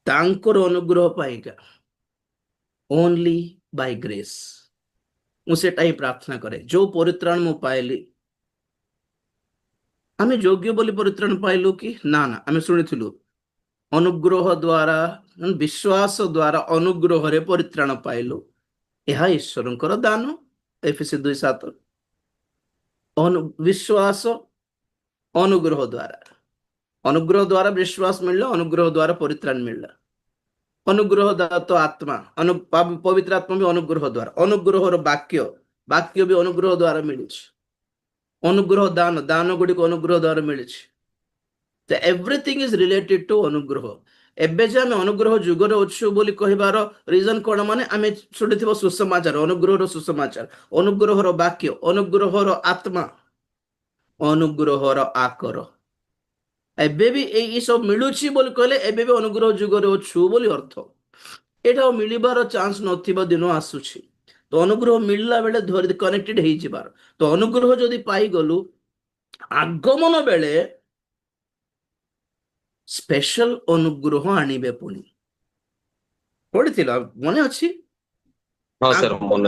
ତାଙ୍କର ଅନୁଗ୍ରହ Paika only Bai grace. ମୁଁ ସେଟା ହିଁ ପ୍ରାର୍ଥନା କରେ। ଯୋଉ ପରିତ୍ରାଣ ମୁଁ ପାଇଲି, ଆମେ ଯୋଗ୍ୟ ବୋଲି ପରିତ୍ରାଣ ପାଇଲୁ କି? ନା ନା, ଆମେ ଶୁଣିଥିଲୁ ଅନୁଗ୍ରହ ଦ୍ୱାରା, ବିଶ୍ୱାସ ଦ୍ୱାରା ଅନୁଗ୍ରହରେ ପରିତ୍ରାଣ ପାଇଲୁ। ଏହା ଈଶ୍ୱରଙ୍କର ଦାନ। ଏଫେସୀ 2:7। ବିଶ୍ୱାସ ଅନୁଗ୍ରହ ଦ୍ୱାରା ବିଶ୍ୱାସ ମିଳିଲା, ଅନୁଗ୍ରହ ଦ୍ୱାରା ପରିତ୍ରାଣ ମିଳିଲା। ଅନୁଗ୍ରହ ଦାତ ଆତ୍ମା, ପବିତ୍ର ଆତ୍ମା ବି ଅନୁଗ୍ରହ ଦ୍ୱାରା। ଅନୁଗ୍ରହର ବାକ୍ୟ ବି ଅନୁଗ୍ରହ ଦ୍ୱାରା ମିଳିଛି। ଅନୁଗ୍ରହ ଦାନ ଗୁଡ଼ିକ ଅନୁଗ୍ରହ ଦ୍ୱାରା ମିଳିଛି। ଏଭ୍ରିଥିଙ୍ଗ ଇଜ ରିଲେଟେଡ୍ ଟୁ ଅନୁଗ୍ରହ। ଏବେ ଯେ ଆମେ ଅନୁଗ୍ରହ ଯୁଗରେ ଅଛୁ ବୋଲି କହିବାର ରିଜନ କଣ? ମାନେ ଆମେ ଶୁଣିଥିବ ସୁସମାଚାର, ଅନୁଗ୍ରହର ସୁସମାଚାର, ଅନୁଗ୍ରହର ବାକ୍ୟ, ଅନୁଗ୍ରହର ଆତ୍ମା, ଅନୁଗ୍ରହର ଆକର। ଏବେ ବି ଏଇ ସବୁ ମିଳୁଛି ବୋଲି କହିଲେ ଏବେ ବି ଅନୁଗ୍ରହ ଯୁଗରେ ଅଛୁ ବୋଲି ଅର୍ଥ। ଏଇଟା ମିଳିବାର ଚାନ୍ସ ନଥିବା ଦିନ ଆସୁଛି। ତ ଅନୁଗ୍ରହ ମିଳିଲା ବେଳେ ଧରି କନେକ୍ଟେଡ ହେଇଯିବାର। ତ ଅନୁଗ୍ରହ ଯଦି ପାଇଗଲୁ, ଆଗମନ ବେଳେ ସ୍ପେଶାଲ ଅନୁଗ୍ରହ ଆଣିବେ। ପୁଣି ପଢିଥିଲା, ମନେ ଅଛି? ହଁ ସାର୍, ମନେ